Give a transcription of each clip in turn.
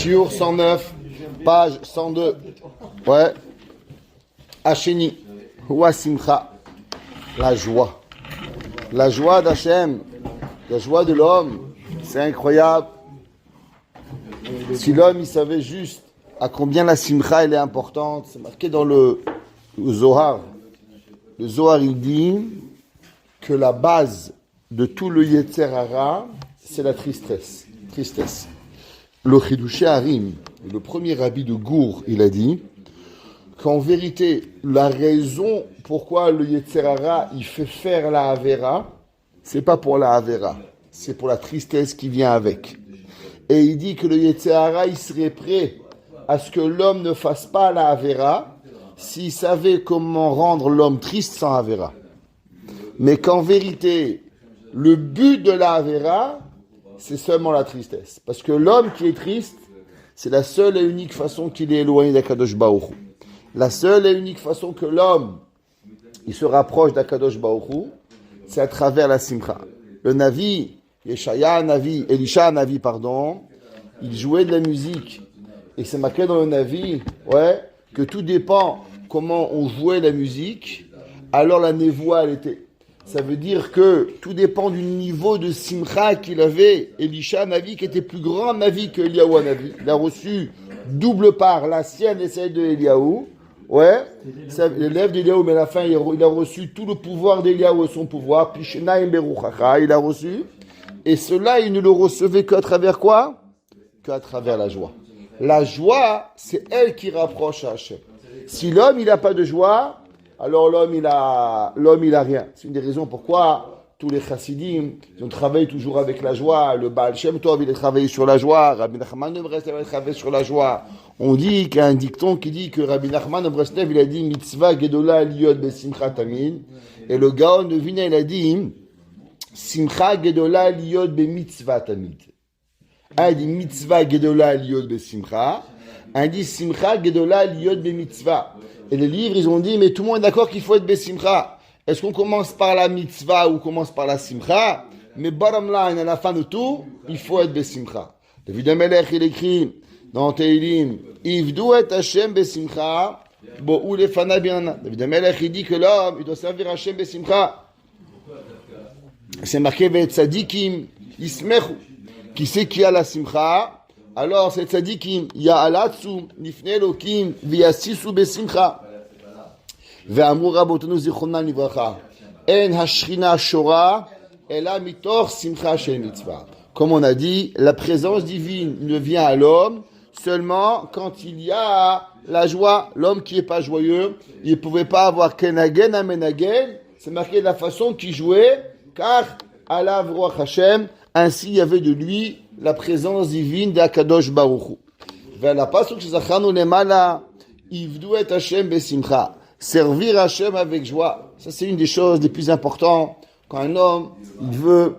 Shiur 109, page 102. Ouais. Hacheni. Hua Simcha. La joie. La joie d'Hachem. La joie de l'homme. C'est incroyable. Si l'homme, il savait juste à combien la Simcha, elle est importante. C'est marqué dans le Zohar. Le Zohar, il dit que la base de tout le Yetzer Hara, c'est la tristesse. Tristesse. Le Chidushé Harim, le premier rabbi de Gour, il a dit qu'en vérité, la raison pourquoi le Yetzer Hara, il fait faire la Havera, c'est pas pour la Havera, c'est pour la tristesse qui vient avec. Et il dit que le Yetzer Hara, il serait prêt à ce que l'homme ne fasse pas la Havera s'il savait comment rendre l'homme triste sans Havera. Mais qu'en vérité, le but de la Havera, c'est seulement la tristesse. Parce que l'homme qui est triste, c'est la seule et unique façon qu'il est éloigné d'Akadosh Baruch Hu. La seule et unique façon que l'homme il se rapproche d'Akadosh Baruch Hu, c'est à travers la Simcha. Le Navi, Elisha Navi, il jouait de la musique. Et c'est marqué dans le Navi, que tout dépend comment on jouait la musique, alors la névoie, elle était. Ça veut dire que tout dépend du niveau de Simcha qu'il avait. Elisha Navi, qui était plus grand Navi que Eliyahu Navi. Il a reçu double part, la sienne et celle de Eliyahu. L'élève d'Eliyahu, mais à la fin, il a reçu tout le pouvoir d'Eliyahu, son pouvoir. Pishenaim Beruchacha, il a reçu. Et cela, il ne le recevait qu'à travers quoi? Qu'à travers la joie. La joie, c'est elle qui rapproche à Hachem. Si l'homme, il n'a pas de joie, alors l'homme, il a rien. C'est une des raisons pourquoi tous les chassidim, ils ont travaillé toujours avec la joie. Le Baal Shem Tov, il a travaillé sur la joie. Rabbi Nachman de Breslev, il a travaillé sur la joie. On dit qu'il y a un dicton qui dit que Rabbi Nachman de Breslev, il a dit mitzvah gedola liot besimcha tamid. Et le Gaon de Vilna, il a dit simcha gedola liot bemitzvah tamid. Un dit mitzvah gedola liot besimcha. Un dit simcha gedola liot bemitzvah. Et les livres, ils ont dit, mais tout le monde est d'accord qu'il faut être besimcha. Est-ce qu'on commence par la mitzvah ou on commence par la simcha? Mais bottom line, à la fin de tout, il faut être besimcha. David Amelech, il écrit dans Teilim, Ivdu et Hashem besimcha, bo'u lefana bi'ana. David Amelech, il dit que l'homme, il doit servir Hashem besimcha. C'est marqué, ve'et tzadikim, yismechu. Qui c'est qui a la simcha? Alors, c'est tzadikim, ya'alatsu, nifne elokim, v'yassisu besimcha. Ve'amru rabotenu zichronam livracha. En hashrina shora, ela mitor simcha shel mitzvah. Comme on a dit, la présence divine ne vient à l'homme seulement quand il y a la joie. L'homme qui n'est pas joyeux, il ne pouvait pas avoir kenagen amenagen. C'est marqué de la façon qu'il jouait, car alav roach Hashem, ainsi il y avait de lui la présence divine d'Akadosh Baruch Hu. Vers la pasuk shezachanu lemala, ivdu et Hashem besimcha. Servir Hashem avec joie. Ça, c'est une des choses les plus importantes. Quand un homme, il veut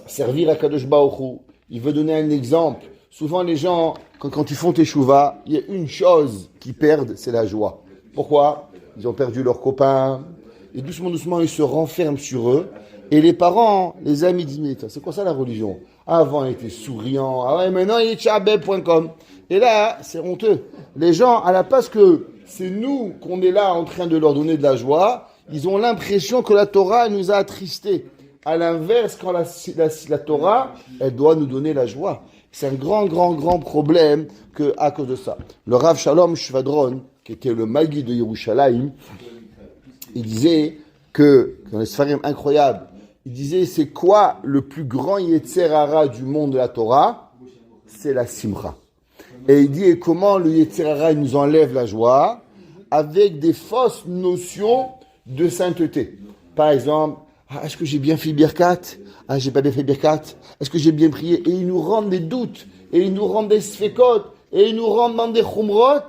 servir Akadosh Baruch Hu, il veut donner un exemple. Souvent, les gens, quand ils font teshuva, il y a une chose qu'ils perdent, c'est la joie. Pourquoi? Ils ont perdu leurs copains. Et doucement, ils se renferment sur eux. Et les parents, les amis disent, mais c'est quoi ça la religion? Avant, il était souriant. Ah ouais, maintenant, il est chabeb.com. Et là, c'est honteux. Les gens, à la place que c'est nous qu'on est là en train de leur donner de la joie, ils ont l'impression que la Torah nous a attristés. À l'inverse, quand la Torah, elle doit nous donner la joie. C'est un grand problème à cause de ça. Le Rav Shalom Shvadron, qui était le Magui de Yerushalayim, il disait que, dans les Sfarim incroyables, il disait, c'est quoi le plus grand Yetzer Hara du monde de la Torah? C'est la Simcha. Et il dit, et comment le Yetzer Hara nous enlève la joie? Avec des fausses notions de sainteté. Par exemple, est-ce que j'ai bien fait Birkat? J'ai pas bien fait Birkat. Est-ce que j'ai bien prié? Et ils nous rendent des doutes, et ils nous rendent des sfekot, et ils nous rendent même des chumrot,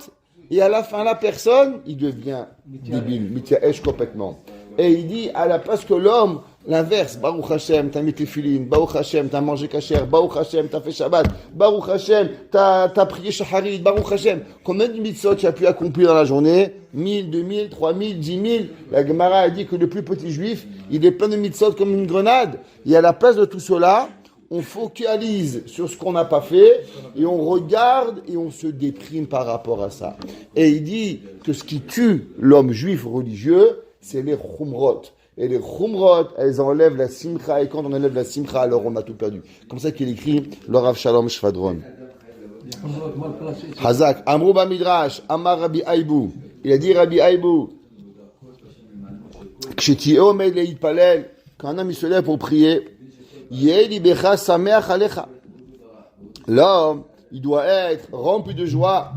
et à la fin, la personne, il devient débile, mityaesh complètement. Et il dit, à la place que l'homme, l'inverse, Baruch Hashem, t'as mis tes filines, Baruch Hashem, t'as mangé kasher, Baruch Hashem, t'as fait Shabbat, Baruch Hashem, t'as prié Shacharit, Baruch Hashem. Combien de mitzvot tu as pu accomplir dans la journée? 1000, 2000, 3000, 10 000. La Gemara a dit que le plus petit juif, il est plein de mitzvot comme une grenade. Et à la place de tout cela, on focalise sur ce qu'on n'a pas fait et on regarde et on se déprime par rapport à ça. Et il dit que ce qui tue l'homme juif religieux, c'est les chumrot. Et les chumrot, elles enlèvent la simcha, et quand on enlève la simcha, alors on a tout perdu. Comme ça qu'il écrit le Rav Shalom Shvadron. Hazak, Amrou Bamidrash, Amar Rabbi Aïbou. Il a dit Rabbi Aïbou, Ksheti Omed Leitpalel, quand un homme il se lève pour prier, l'homme, il doit être rempli de joie.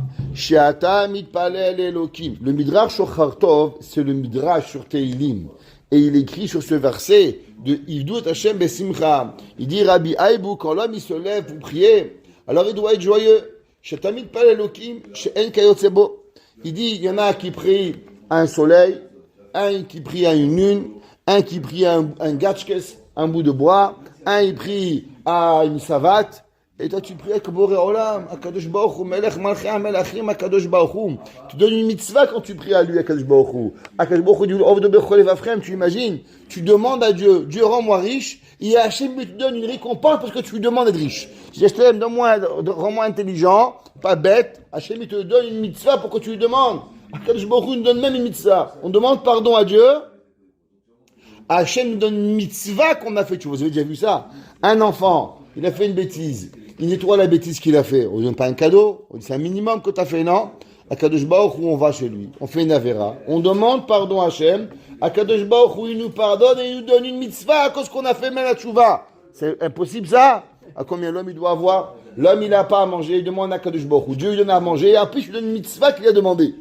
Le Midrash Shochar Tov, c'est le Midrash sur Teilim. Et il écrit sur ce verset de Ivdut Hashem Besimcha. Il dit Rabbi Aïbou, quand l'homme il se lève pour prier, alors il doit être joyeux. Il dit, il y en a qui prient à un soleil, un qui prie à une lune, un qui prie à un gatchkes, un bout de bois, un il prie à une savate, et toi tu pries avec Boré Olam, Akadosh Baruch Hu, Melech Malchei HaMelachim, Akadosh Baruch Hu. Tu donnes une mitzvah quand tu pries à lui, Akadosh Baruch Hu. Akadosh Baruch Hu dit, Ovdo Bechol Evafrem, tu imagines, tu demandes à Dieu, Dieu rends-moi riche, et Hachem te donne une récompense parce que tu lui demandes d'être riche. Si Hachem, rends-moi intelligent, pas bête, Hachem te donne une mitzvah pour que tu lui demandes. Akadosh Baruch Hu nous donne même une mitzvah. On demande pardon à Dieu, Hachem nous donne une mitzvah qu'on a fait. Tu vois, vous avez déjà vu ça? Un enfant, il a fait une bêtise. Il nettoie la bêtise qu'il a fait. On ne donne pas un cadeau. On dit c'est un minimum que tu as fait, non? À Kadosh Baruch Hu, on va chez lui. On fait une avera. On demande pardon à Hachem. À Kadosh Baruch Hu, il nous pardonne et il nous donne une mitzvah à cause qu'on a fait même la tchouva. C'est impossible ça? À combien l'homme il doit avoir? L'homme il n'a pas à manger. Il demande à Kadosh Baruch Hu. Dieu lui donne à manger. Et après il lui donne une mitzvah qu'il a demandé.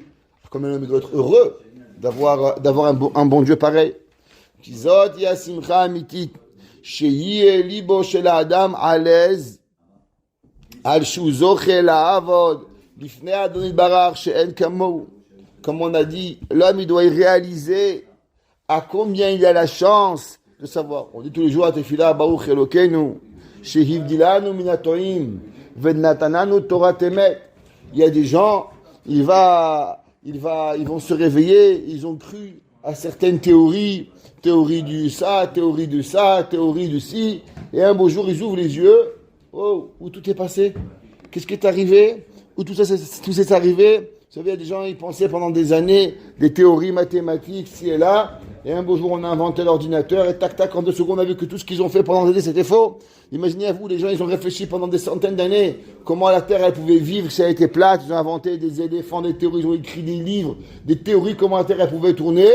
À combien l'homme il doit être heureux d'avoir un bon Dieu pareil? Kizot yasimcha amitit sheyi libo shel adam alez al shuzoche laavod lifnei Adonai Barach she'en kamou. Comme on a dit, l'homme il doit y réaliser à combien il a la chance de savoir. On dit tous les jours à Tefila Baruch Elokeinu shehivdilanu minatoim vednatananu Torah temet. Il y a des gens, ils vont se réveiller, ils ont cru à certaines théories du ça, théorie du ça, théorie du ci, et un beau jour ils ouvrent les yeux, oh, où tout est passé? Qu'est-ce qui est arrivé? Où tout s'est arrivé? Vous savez, il y a des gens, ils pensaient pendant des années des théories mathématiques, ci et là, et un beau jour on a inventé l'ordinateur, et tac tac, en 2 secondes on a vu que tout ce qu'ils ont fait pendant des années c'était faux. Imaginez-vous, les gens ils ont réfléchi pendant des centaines d'années, comment la Terre elle pouvait vivre si elle était plate, ils ont inventé des éléphants, des théories, ils ont écrit des livres, des théories comment la Terre elle pouvait tourner.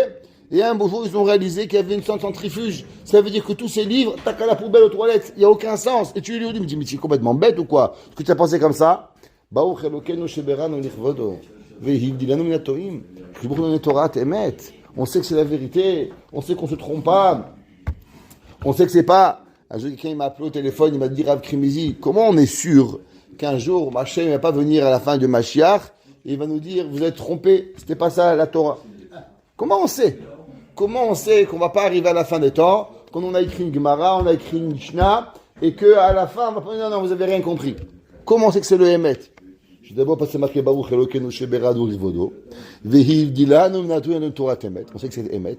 Et un beau jour, ils ont réalisé qu'il y avait une centrifuge. Ça veut dire que tous ces livres, tac à la poubelle aux toilettes. Il n'y a aucun sens. Et tu lui dis, mais tu es complètement bête ou quoi? Est-ce que tu as pensé comme ça? On sait que c'est la vérité. On sait qu'on ne se trompe pas. On sait que c'est pas. Un jour, quelqu'un m'a appelé au téléphone, il m'a dit, Rav Krimizi, comment on est sûr qu'un jour, Hachem ne va pas venir à la fin de Mashiach et il va nous dire, vous êtes trompés, c'était pas ça la Torah? Comment on sait? Comment on sait qu'on va pas arriver à la fin des temps, quand on a écrit une Gemara, on a écrit une Mishnah, et qu'à la fin, on va pas dire non, vous avez rien compris. Comment on sait que c'est le Emet? Je vais d'abord passer marqué Baruch Elokeinu Sheberadu Rivodo, Vehiv Dilanu Minatu Torah Emet. On sait que c'est Emet.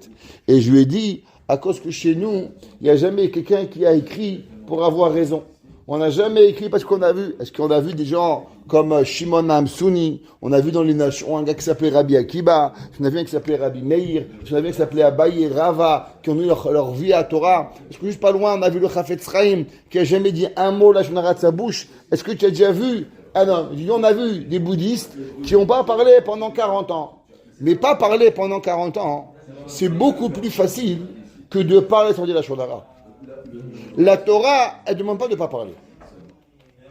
Et je lui ai dit, à cause que chez nous, il n'y a jamais quelqu'un qui a écrit pour avoir raison. On n'a jamais écrit parce qu'on a vu. Est-ce qu'on a vu des gens comme Shimon Hamsouni? On a vu dans les Nations un gars qui s'appelait Rabbi Akiba. On a vu un qui s'appelait Rabbi Meir. On a vu un qui s'appelait Abaye et Rava, qui ont eu leur vie à Torah. Est-ce que juste pas loin, on a vu le Chafetz Chaim, qui a jamais dit un mot, la Shonara de sa bouche? Est-ce que tu as déjà vu? Ah non, on a vu des bouddhistes qui n'ont pas parlé pendant 40 ans. Mais pas parler pendant 40 ans, c'est beaucoup plus facile que de parler sans dire la Shonara. La Torah, elle ne demande pas de ne pas parler.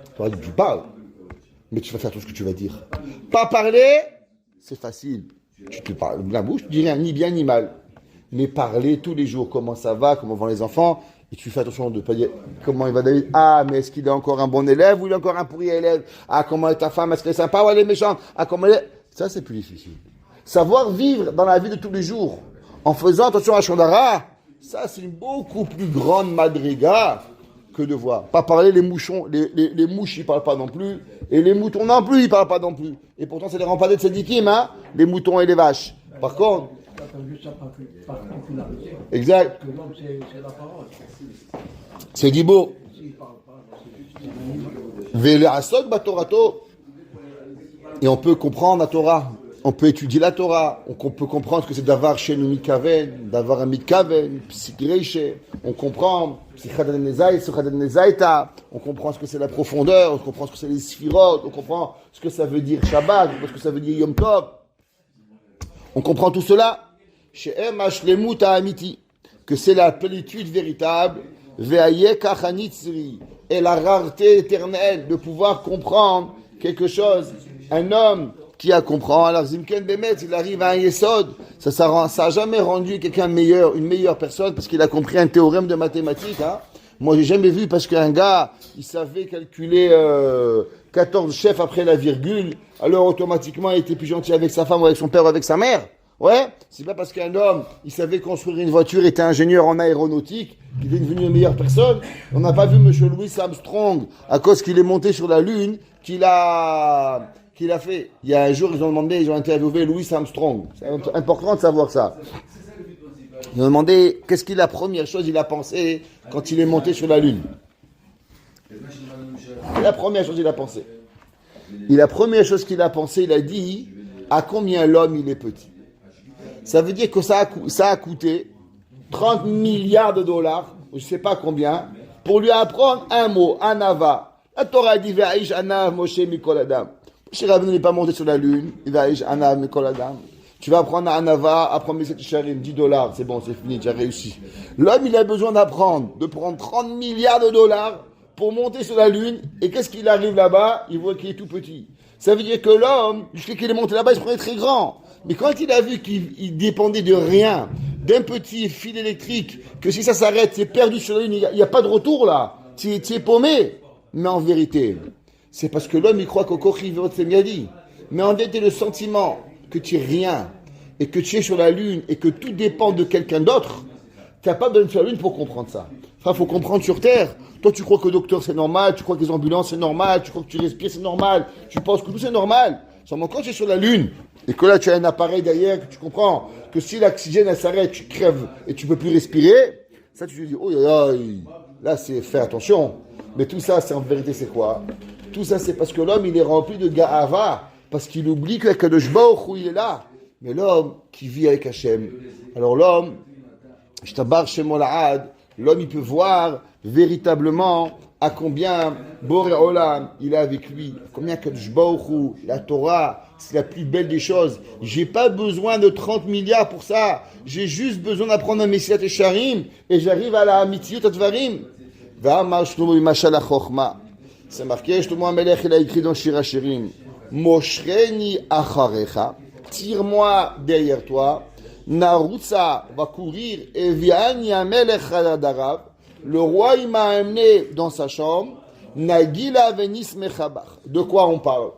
La Torah dit, tu parles, mais tu vas faire tout ce que tu vas dire. Pas parler, c'est facile. Tu parles de la bouche, tu dis rien, ni bien ni mal. Mais parler tous les jours, comment ça va, comment vont les enfants, et tu fais attention de ne pas dire comment il va David. Ah, mais est-ce qu'il est encore un bon élève ou il est encore un pourri élève? Ah, comment est ta femme? Est-ce qu'elle est sympa ou elle est méchante? Ah, comment elle est... Ça, c'est plus difficile. Savoir vivre dans la vie de tous les jours, en faisant attention à Shondara, ça, c'est une beaucoup plus grande madriga que de voir. Pas parler les mouchons, les mouches, ils parlent pas non plus. Et les moutons non plus, ils parlent pas non plus. Et pourtant, c'est les remparts de tzadikim, hein, les moutons et les vaches. Par contre... Exact. C'est Dibo. Ve'le'asok batorato. Et on peut comprendre la Torah. On peut étudier la Torah. On peut comprendre que c'est d'avoir chez nous mikaven, d'avoir un mikaven, psychreche. On comprend on comprend ce que c'est la profondeur, on comprend ce que c'est les sphirot, on comprend ce que ça veut dire Shabbat, on comprend ce que ça veut dire Yom Tov. On comprend tout cela chez Emashlemut Amiti, que c'est la plénitude véritable, et la rareté éternelle de pouvoir comprendre quelque chose. Un homme qui a compris, alors Zimken Bemet, il arrive à un Yesod, ça a jamais rendu quelqu'un meilleur, une meilleure personne, parce qu'il a compris un théorème de mathématiques. Hein. Moi, j'ai jamais vu, parce qu'un gars, il savait calculer 14 chefs après la virgule, alors automatiquement, il était plus gentil avec sa femme, ou avec son père, ou avec sa mère. Ouais, c'est pas parce qu'un homme, il savait construire une voiture, était ingénieur en aéronautique, qu'il est devenu une meilleure personne. On n'a pas vu Monsieur Louis Armstrong, à cause qu'il est monté sur la Lune, qu'il a fait. Il y a un jour, ils ont interviewé Louis Armstrong. C'est important de savoir ça. Ils ont demandé, qu'est-ce qu'il la première chose il a pensé quand il est monté sur la Lune. La première chose qu'il a pensé. Et la première chose qu'il a pensé, il a dit, à combien l'homme il est petit. Ça veut dire que ça a coûté 30 milliards de dollars, je ne sais pas combien, pour lui apprendre un mot, anava. La Torah dit, Ve'aish anav Moshe mikol adam. Moshe Rabbeinu n'est pas monté sur la lune, Ve'aish anav mikol adam. Tu vas apprendre à anava, apprendre Meset Sharim, 10 dollars, c'est bon, c'est fini, tu as réussi. L'homme, il a besoin de prendre 30 milliards de dollars pour monter sur la lune, et qu'est-ce qu'il arrive là-bas? Il voit qu'il est tout petit. Ça veut dire que l'homme, du fait qu'il est monté là-bas, il se prenait très grand. Mais quand il a vu qu'il dépendait de rien, d'un petit fil électrique, que si ça s'arrête, c'est perdu sur la lune, il n'y a pas de retour là, tu es paumé. Mais en vérité, c'est parce que l'homme, il croit qu'au Kochivot c'est Miadi. Mais en vérité, le sentiment que tu es rien, et que tu es sur la lune, et que tout dépend de quelqu'un d'autre, tu n'as pas besoin de sur la lune pour comprendre ça. Enfin, il faut comprendre sur Terre. Toi, tu crois que le docteur c'est normal, tu crois que les ambulances c'est normal, tu crois que tu respires c'est normal, tu penses que tout c'est normal. Seulement quand tu es sur la lune, et que là tu as un appareil derrière, que tu comprends que si l'oxygène elle s'arrête, tu crèves et tu peux plus respirer, ça tu te dis, oh là c'est faire attention. Mais tout ça, c'est en vérité c'est quoi? Tout ça c'est parce que l'homme il est rempli de ga'ava, parce qu'il oublie que Kadosh Baruch Hu il est là. Mais l'homme qui vit avec Hachem, alors l'homme, Shtabar Shemo La'ad, l'homme il peut voir véritablement à combien Boré Olam il est avec lui, combien Kadosh Baruch Hu, la Torah, c'est la plus belle des choses. J'ai pas besoin de 30 milliards pour ça. J'ai juste besoin d'apprendre un Messilat et Sharim et j'arrive à la Amitiyut Advarim. Va'amar Shlomo Mashal HaChochma. C'est marqué, Shlomo HaMelech il a écrit dans Shir HaShirim, Moshreni Acharecha, tire-moi derrière toi. Narutsa va courir et Viani HaMelech Hadarav. Le roi, il m'a amené dans sa chambre. Nagila venis mechabach. De quoi on parle?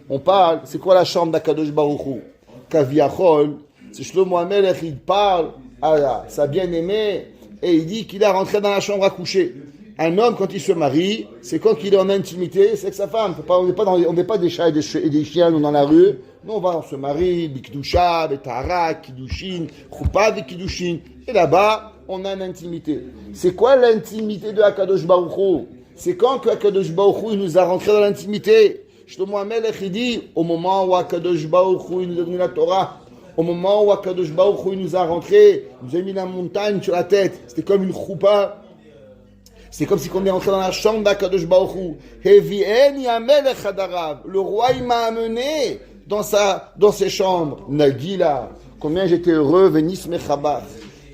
On parle, c'est quoi la chambre d'Akadosh Baruch Hu? Kaviachol, c'est Shlomo HaMelech, il parle à sa bien-aimée et il dit qu'il est rentré dans la chambre à coucher. Un homme, quand il se marie, c'est quand il est en intimité, c'est avec sa femme. On n'est pas des chats et des chiens, nous, dans la rue. Nous, on se marie, Bikdusha, Betara, Kiddushin, Choupa, Bikidushin. Et là-bas, on a une intimité. C'est quoi l'intimité de Akadosh Baruch Hu? C'est quand que Akadosh Baruch Hu il nous a rentré dans l'intimité. Shlomo HaMelech, il dit, au moment où Akadosh Baruch Hu il nous a donné la Torah, au moment où Akadosh Baruch Hu il nous a rentré, il nous a mis la montagne sur la tête, c'était comme une choupa. C'est comme si on est rentré dans la chambre d'Akadosh Baruch Hu. Hevieni HaMelech Hadarav. Le roi il m'a amené dans ses chambres. Nagila. Combien j'étais heureux, venis mechabach.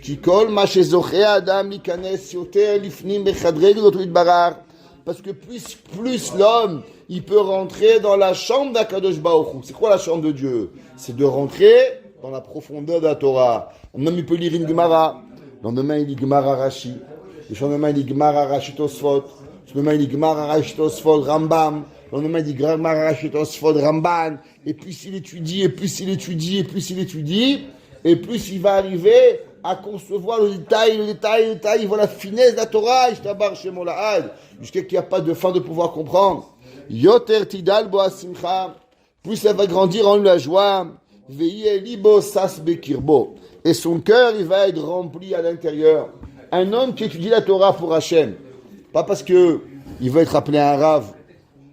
Kikol ma shezoche adam likanes yoter lifnim bechadrei l'autre barar. Parce que plus l'homme, il peut rentrer dans la chambre d'Akadosh Baruch Hu. C'est quoi la chambre de Dieu? C'est de rentrer dans la profondeur de la Torah. Un homme, il peut lire une Gemara. Le lendemain, il lit Gemara Rashi. Le lendemain, il lit Gemara Rashi Tosfot. Le lendemain, il lit Gemara Rashi Tosfot Rambam. Le lendemain, il dit Gemara Rashi Tosfot Ramban. Et plus il étudie, et plus il étudie, et plus il étudie, et plus il va arriver à concevoir le détail, il voit la finesse de la Torah, jusqu'à qu'il n'y a pas de fin de pouvoir comprendre. Yoter tidal bo asimcha, plus elle va grandir en la joie, veillez libo sas bekirbo, et son cœur il va être rempli à l'intérieur. Un homme qui étudie la Torah pour Hachem, pas parce que il veut être appelé un rave,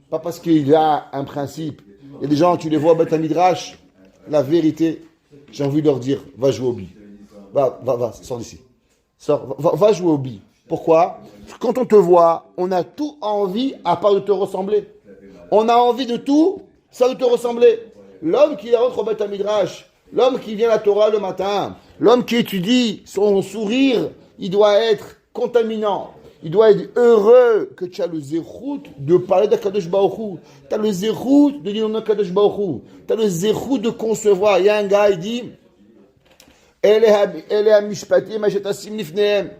pas parce qu'il a un principe. Il y a des gens, tu les vois au Beth Midrash, la vérité, j'ai envie de leur dire, va jouer au billes. Va, sors d'ici. Sors, va jouer au billes. Pourquoi? Parce que quand on te voit, on a tout envie à part de te ressembler. On a envie de tout, ça de te ressembler. L'homme qui rentre au Beth Midrash, l'homme qui vient à la Torah le matin, l'homme qui étudie, son sourire, il doit être contaminant. Il doit être heureux que tu as le zérout de parler d'Akadosh Baruch Hu. Tu as le zérout de dire non Akadosh Baruch Hu. Tu as le zérout de concevoir. Il y a un gars, il dit Elle a mishpatim, ashetasim lifnehem.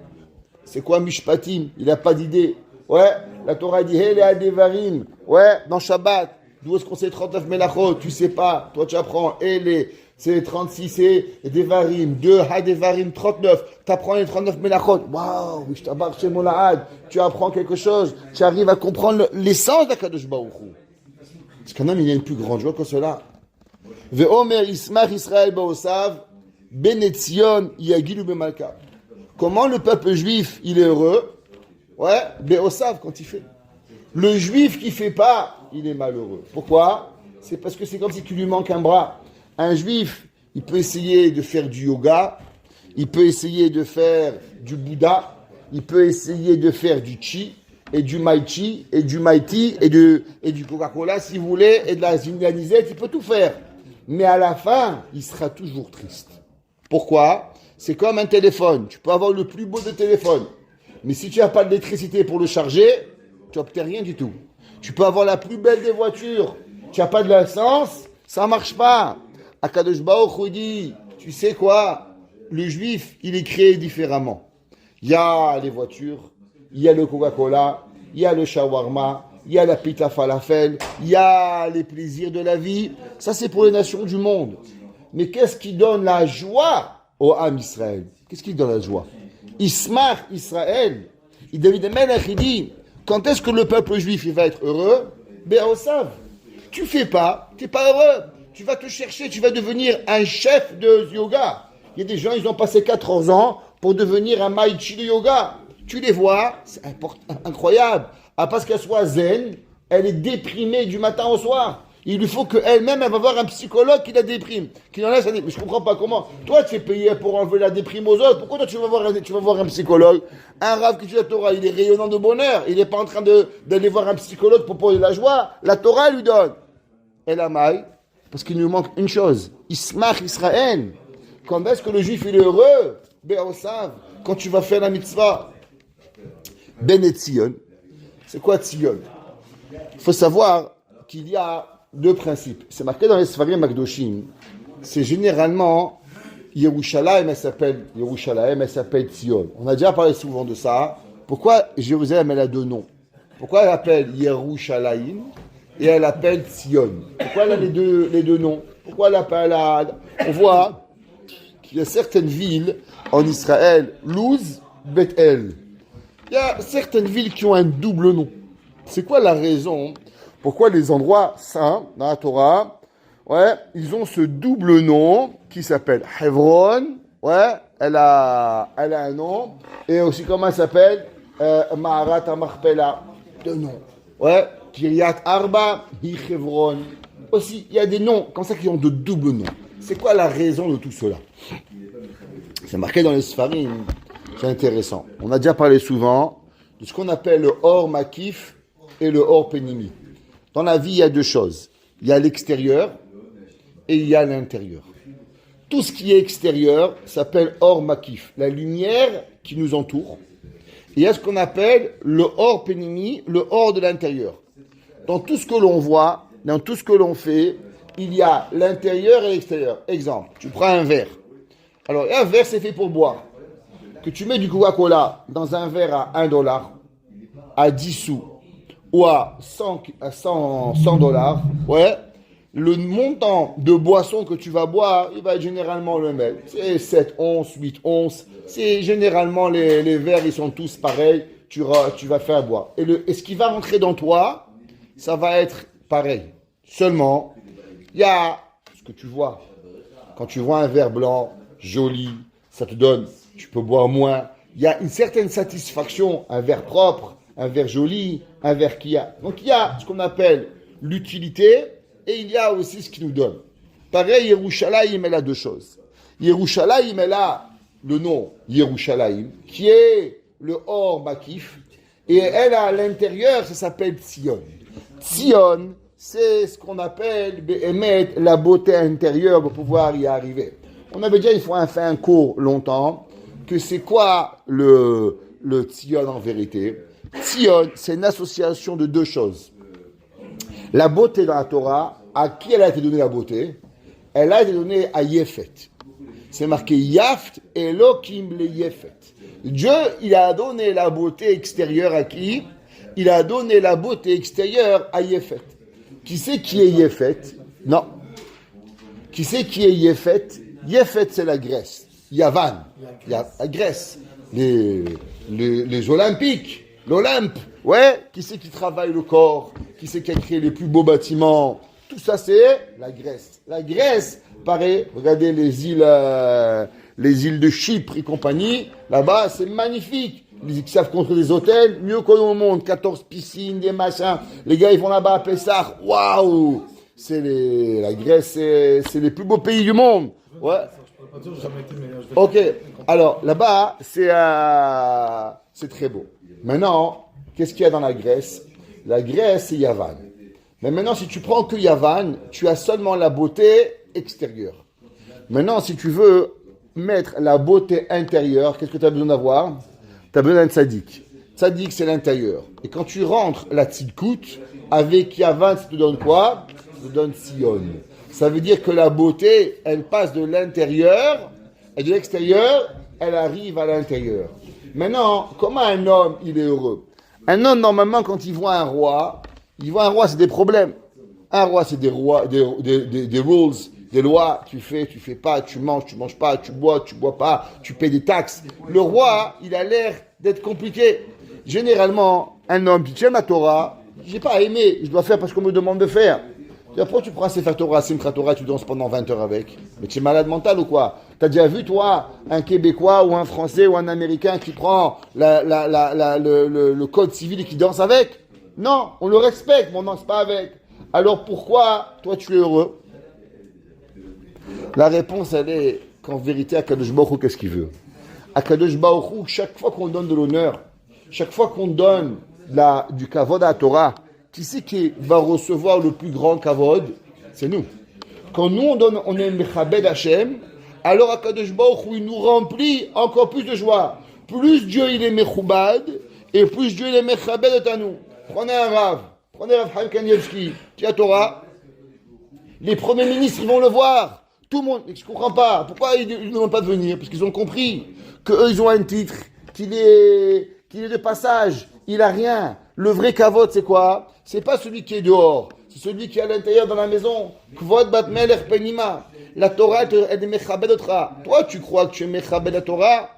C'est quoi mishpatim? Il n'a pas d'idée. Ouais, la Torah dit Elle a devarim. Ouais, dans Shabbat. D'où est-ce qu'on sait 39 melachot? Tu sais pas. Toi, tu apprends c'est 36, c'est Devarim, 2 Hadevarim, 39. Tu apprends les 39 Melachot. Waouh, je t'embarque chez Molahad. Tu apprends quelque chose. Tu arrives à comprendre l'essence d'Akadosh Baruch Hu. Parce qu'un homme, il y a une plus grande joie que cela. Ve'omer Ismach Israël Baosav, Benetzion Yagilu Bemalka. Comment le peuple juif, il est heureux? Ouais, Beosav, quand il fait. Le juif qui fait pas, il est malheureux. Pourquoi? C'est parce que c'est comme si tu lui manques un bras. Un juif, il peut essayer de faire du yoga, il peut essayer de faire du Bouddha, il peut essayer de faire du chi, et du maïchi, et du maïti, et du Coca-Cola, si vous voulez, et de la zinganisette, il peut tout faire. Mais à la fin, il sera toujours triste. Pourquoi? C'est comme un téléphone. Tu peux avoir le plus beau de téléphone, mais si tu n'as pas d'électricité pour le charger, tu n'obtiens rien du tout. Tu peux avoir la plus belle des voitures, tu n'as pas de l'essence, ça ne marche pas. Akadosh Baruch Hu dit, tu sais quoi? Le juif, il est créé différemment. Il y a les voitures, il y a le Coca-Cola, il y a le shawarma, il y a la pita falafel, il y a les plaisirs de la vie. Ça, c'est pour les nations du monde. Mais qu'est-ce qui donne la joie au Ham Israël? Qu'est-ce qui donne la joie? Ismach Israël. David Melech, il dit, quand est-ce que le peuple juif il va être heureux? Be'osav. Tu fais pas, tu n'es pas heureux. Tu vas te chercher, tu vas devenir un chef de yoga. Il y a des gens, ils ont passé 14 ans pour devenir un maïchi de yoga. Tu les vois, c'est incroyable. Parce qu'elle soit zen, elle est déprimée du matin au soir. Il lui faut qu'elle-même, elle va voir un psychologue qui la déprime, qui enlève sa déprime. Mais je comprends pas comment. Toi, tu es payé pour enlever la déprime aux autres. Pourquoi toi, tu vas voir un psychologue? Un rave qui tue la Torah, il est rayonnant de bonheur. Il n'est pas en train d'aller voir un psychologue pour poser la joie. La Torah, elle lui donne. Elle a maille. Parce qu'il nous manque une chose. Ismach Israël. Quand est-ce que le juif il est heureux? Be'osav. Quand tu vas faire la mitzvah. Ben et Tzion. C'est quoi Tzion? Il faut savoir qu'il y a deux principes. C'est marqué dans les Sfarim Akdoshim. C'est généralement Yerushalayim, elle s'appelle Tzion. On a déjà parlé souvent de ça. Pourquoi Jérusalem, elle a deux noms? Pourquoi elle appelle Yerushalayim et elle appelle Tzion? Pourquoi elle a les deux noms? Pourquoi elle appelle On voit qu'il y a certaines villes en Israël, Luz, Bethel. Il y a certaines villes qui ont un double nom. C'est quoi la raison? Pourquoi les endroits saints dans la Torah, ils ont ce double nom qui s'appelle Hebron, elle a un nom, et aussi comment elle s'appelle Ma'arat HaMachpelah, deux noms, Kiryat Arba, Hebron. Aussi, il y a des noms comme ça qui ont de doubles noms. C'est quoi la raison de tout cela? C'est marqué dans les Sfarim, c'est intéressant. On a déjà parlé souvent de ce qu'on appelle le Or Makif et le Or Penimi. Dans la vie, il y a deux choses. Il y a l'extérieur et il y a l'intérieur. Tout ce qui est extérieur s'appelle Or Makif, la lumière qui nous entoure. Et il y a ce qu'on appelle le Or Penimi, le Or de l'intérieur. Dans tout ce que l'on voit, dans tout ce que l'on fait, il y a l'intérieur et l'extérieur. Exemple, tu prends un verre. Alors, un verre, c'est fait pour boire. Que tu mets du Coca-Cola dans un verre à $1, à 10 sous, ou à 100 dollars, le montant de boisson que tu vas boire, il va être généralement le même. C'est 7 onces, 8 onces. C'est généralement les verres, ils sont tous pareils. Tu vas faire boire. Et ce qui va rentrer dans toi, ça va être pareil. Seulement, il y a ce que tu vois. Quand tu vois un verre blanc, joli, ça te donne, tu peux boire moins. Il y a une certaine satisfaction, un verre propre, un verre joli, un verre qui a. Donc il y a ce qu'on appelle l'utilité et il y a aussi ce qui nous donne. Pareil, Yerushalayim, elle a deux choses. Yerushalayim, elle a le nom Yerushalayim, qui est le Or Makif, et elle a à l'intérieur, ça s'appelle Tzion. Tzion, c'est ce qu'on appelle Be'emet, la beauté intérieure pour pouvoir y arriver. On avait déjà fait un cours longtemps, que c'est quoi le Tzion en vérité. Tzion, c'est une association de deux choses. La beauté dans la Torah, à qui elle a été donnée la beauté? Elle a été donnée à Yefet. C'est marqué Yaft Elohim le Yefet. Dieu, il a donné la beauté extérieure à qui? Il a donné la beauté extérieure à Yefet. Qui c'est qui est Yefet? Non. Qui c'est qui est Yefet? Yefet, c'est la Grèce. Yavan, la Grèce. Les Olympiques, l'Olympe. Ouais, qui c'est qui travaille le corps? Qui c'est qui a créé les plus beaux bâtiments? Tout ça, c'est la Grèce. La Grèce, pareil, regardez les îles de Chypre et compagnie. Là-bas, c'est magnifique. Ils savent construire des hôtels, mieux qu'on au monde. 14 piscines, des machins. Les gars, ils vont là-bas à Pessah. Waouh! La Grèce, c'est les plus beaux pays du monde. Ouais. Ok. Alors, là-bas, c'est très beau. Maintenant, qu'est-ce qu'il y a dans la Grèce? La Grèce, c'est Yavan. Mais maintenant, si tu prends que Yavan, tu as seulement la beauté extérieure. Maintenant, si tu veux mettre la beauté intérieure, qu'est-ce que tu as besoin d'avoir? Tu as besoin d'un tzaddik. Tzaddik, c'est l'intérieur. Et quand tu rentres la tzidkout, avec Yavan, ça te donne quoi? Ça te donne Sion. Ça veut dire que la beauté, elle passe de l'intérieur, et de l'extérieur, elle arrive à l'intérieur. Maintenant, comment un homme, il est heureux? Un homme, normalement, quand il voit un roi, c'est des problèmes. Un roi, c'est des rules, des lois. Tu fais pas, tu manges pas, tu bois pas, tu paies des taxes. Le roi, il a l'air d'être compliqué. Généralement, un homme qui tient la Torah, j'ai pas aimé, je dois faire parce qu'on me demande de faire. Après, tu prends Sefer Torah, Simchat Torah, tu danses pendant 20 heures avec. Mais tu es malade mental ou quoi? T'as déjà vu, toi, un Québécois ou un Français ou un Américain qui prend le code civil et qui danse avec? Non, on le respecte, mais on ne danse pas avec. Alors pourquoi, toi, tu es heureux? La réponse, elle est qu'en vérité, Akadosh Baruch Hu, qu'est-ce qu'il veut? Akadosh Baruch Hu, chaque fois qu'on donne de l'honneur, chaque fois qu'on donne du kavod à la Torah, qui c'est qui va recevoir le plus grand kavod? C'est nous. Quand nous, on est Mechabed Hashem, alors Akadosh Baruch Hu, il nous remplit encore plus de joie. Plus Dieu, il est Mechubad, et plus Dieu, il est Mechabed à nous. Prenez un Rav Chaim Kanievski, qui a Torah. Les premiers ministres, ils vont le voir. Tout le monde, je ne comprends pas. Pourquoi ils ne demandent pas de venir? Parce qu'ils ont compris qu'eux, ils ont un titre, qu'il est de passage. Il n'a rien. Le vrai kavod, c'est quoi? C'est pas celui qui est dehors. C'est celui qui est à l'intérieur dans la maison. Kvod bat melech penima. La Torah, elle est mechabed otra. Toi, tu crois que tu es mechabed la Torah?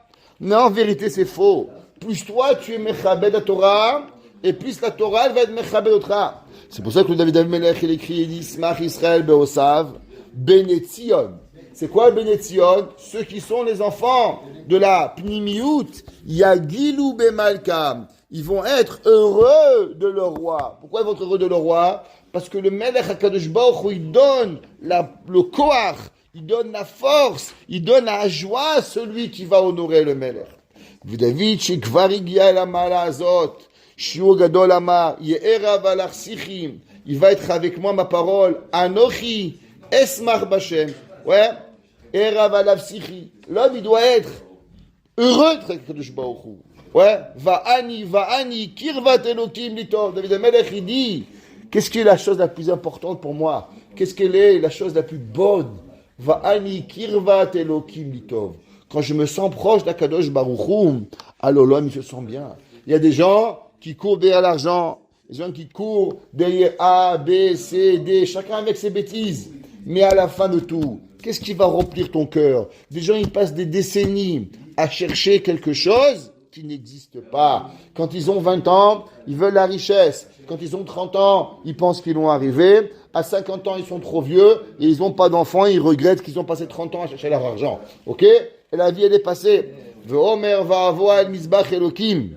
Mais en vérité, c'est faux. Plus toi, tu es mechabed la Torah, et plus la Torah, elle va être mechabed otra. C'est pour ça que le David Amelech, il écrit, il dit, Smach Israël beosav, Benetzion. C'est quoi Benetzion? Ceux qui sont les enfants de la Pnimiout, Yagilou Bemalkam. Ils vont être heureux de leur roi. Pourquoi ils vont être heureux de leur roi? Parce que le Melech HaKadosh Baruch Hu, il donne le koach, il donne la force, il donne la joie à celui qui va honorer le Melech. David, shekvar higia el hama'ala hazot, shiur gadol amar, ye'erav alach sichim. Il va être avec moi, ma parole. Anochi, esmach b'Hashem. Ouais. Erav alav sichi. L'homme, il doit être heureux de HaKadosh Baruch Hu. Ouais. Va'ani, kirvat elokim litov. David Amelech, il dit, qu'est-ce qui est la chose la plus importante pour moi? Qu'est-ce qu'elle est la chose la plus bonne? Va'ani, kirvat elokim litov. Quand je me sens proche d'Akadosh Baruch Hu, alors l'homme, il se sent bien. Il y a des gens qui courent derrière l'argent. Des gens qui courent derrière A, B, C, D, chacun avec ses bêtises. Mais à la fin de tout, qu'est-ce qui va remplir ton cœur? Des gens, ils passent des décennies à chercher quelque chose qui n'existe pas. Quand ils ont 20 ans, ils veulent la richesse. Quand ils ont 30 ans, ils pensent qu'ils vont arriver. À 50 ans, ils sont trop vieux et ils n'ont pas d'enfants. Ils regrettent qu'ils ont passé 30 ans à chercher leur argent. Ok? Et la vie, elle est passée. Ve'omer va'avo al mizbach Elokim.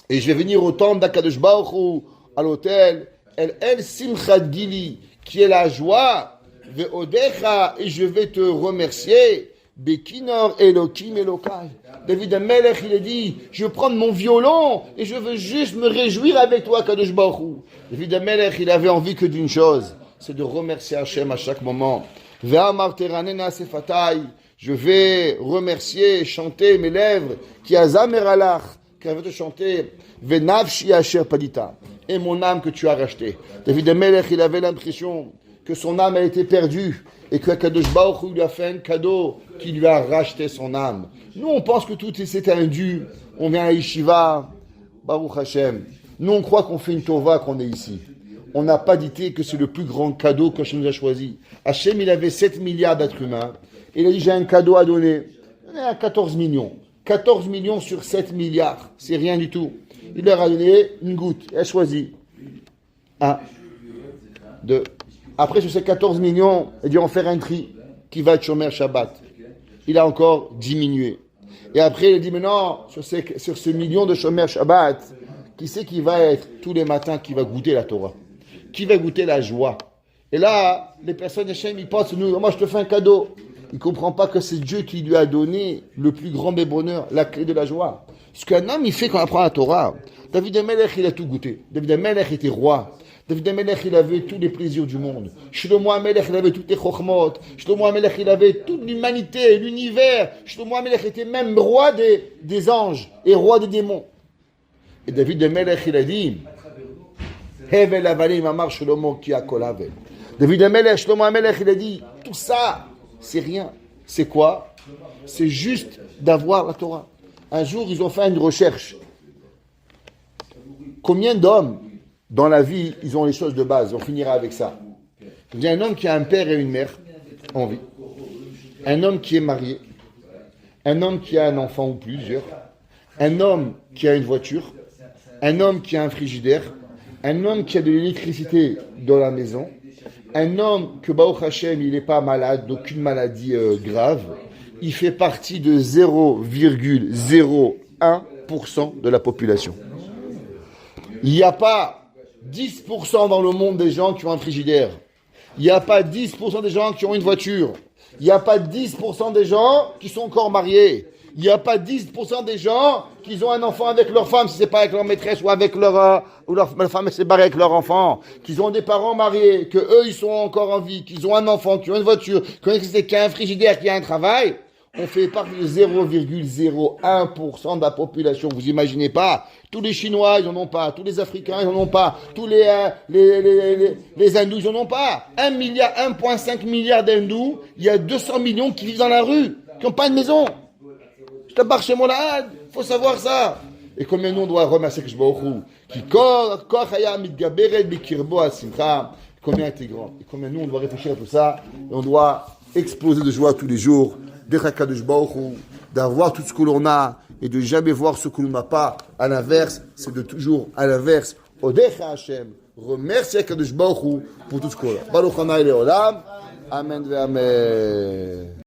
et je vais venir au temple d'Akadosh Baruch Hu, à l'hôtel, El Simchat Gili, qui est la joie, Ve'odecha, et je vais te remercier, Bekinor Elokim Elokai. David Amelech, il a dit, je vais prendre mon violon, et je veux juste me réjouir avec toi, Kadosh Baruch Hu. David Amelech, il avait envie que d'une chose, c'est de remercier Hachem à chaque moment. Ve'amar teranena sefatai, je vais remercier, chanter mes lèvres, qui a zameralach, qui va te chanter, Venavshi Asher Padita, et mon âme que tu as rachetée. David Amelech, il avait l'impression que son âme a été perdue, et que Kadosh Baruch Hu lui a fait un cadeau qui lui a racheté son âme. Nous, on pense que tout c'est un dû, on vient à Yeshiva, Baruch Hashem. Nous, on croit qu'on fait une tova, qu'on est ici. On n'a pas dit que c'est le plus grand cadeau qu'Hachem nous a choisi. Hachem, il avait 7 milliards d'êtres humains. Il a dit, j'ai un cadeau à donner. On est à 14 millions. 14 millions sur 7 milliards. C'est rien du tout. Il leur a donné une goutte. Elle a choisi. 1, 2. Après, sur ces 14 millions, il dit, on va faire un tri qui va être Shomer Shabbat. Il a encore diminué. Et après, il a dit, mais non, sur ces millions de Shomer Shabbat, qui c'est qui va être tous les matins, qui va goûter la Torah? Qui va goûter la joie? Et là, les personnes d'Hachem, ils pensent, nous, moi je te fais un cadeau. Il ne comprend pas que c'est Dieu qui lui a donné le plus grand des bonheurs, la clé de la joie. Ce qu'un homme, il fait quand il apprend la Torah. David Amelech, il a tout goûté. David Amelech était roi. David Amelech, il avait tous les plaisirs du monde. Shlomo Amelech, il avait toutes les chokhmot. Shlomo Amelech, il avait toute l'humanité, l'univers. Shlomo Amelech était même roi des anges et roi des démons. Et David Amelech, il a dit, Hevel avalim amar Shlomo ki akol havel. David Amelech, Shlomo Amelech, il a dit, tout ça, c'est rien. C'est quoi? C'est juste d'avoir la Torah. Un jour, ils ont fait une recherche. Combien d'hommes, dans la vie, ils ont les choses de base? On finira avec ça. Il y a un homme qui a un père et une mère en vie. Un homme qui est marié. Un homme qui a un enfant ou plusieurs. Un homme qui a une voiture. Un homme qui a un frigidaire. Un homme qui a de l'électricité dans la maison. Un homme que Baruch Hashem, il n'est pas malade, d'aucune maladie grave. Il fait partie de 0,01% de la population. Il n'y a pas 10% dans le monde des gens qui ont un frigidaire. Il n'y a pas 10% des gens qui ont une voiture. Il n'y a pas 10% des gens qui sont encore mariés. Il n'y a pas 10% des gens qui ont un enfant avec leur femme, si ce n'est pas avec leur maîtresse ou avec leur femme est séparée avec leur enfant. Qu'ils ont des parents mariés, que eux ils sont encore en vie, qu'ils ont un enfant, qui ont une voiture, qui a un frigidaire, qui a un travail. On fait partie de 0,01% de la population. Vous imaginez pas? Tous les Chinois, ils n'en ont pas. Tous les Africains, ils n'en ont pas. Tous les Hindous, ils n'en ont pas. 1,5 milliard d'Hindous, il y a 200 millions qui vivent dans la rue, qui n'ont pas de maison. Je te barre chez mon lahad. Il faut savoir ça. Et combien nous on doit remercier Kadosh Baruch Hu, qui combien était grand. Et combien nous on doit réfléchir à tout ça. Et on doit exploser de joie tous les jours. D'être Kadosh Baruch Hu, d'avoir tout ce que l'on a et de jamais voir ce que l'on n'a pas. À l'inverse, c'est de toujours à l'inverse. Odecha Hashem, remercier Kadosh Baruch Hu pour tout ce que l'on a. Baruch Hanai Leolam. Amen ve Amen.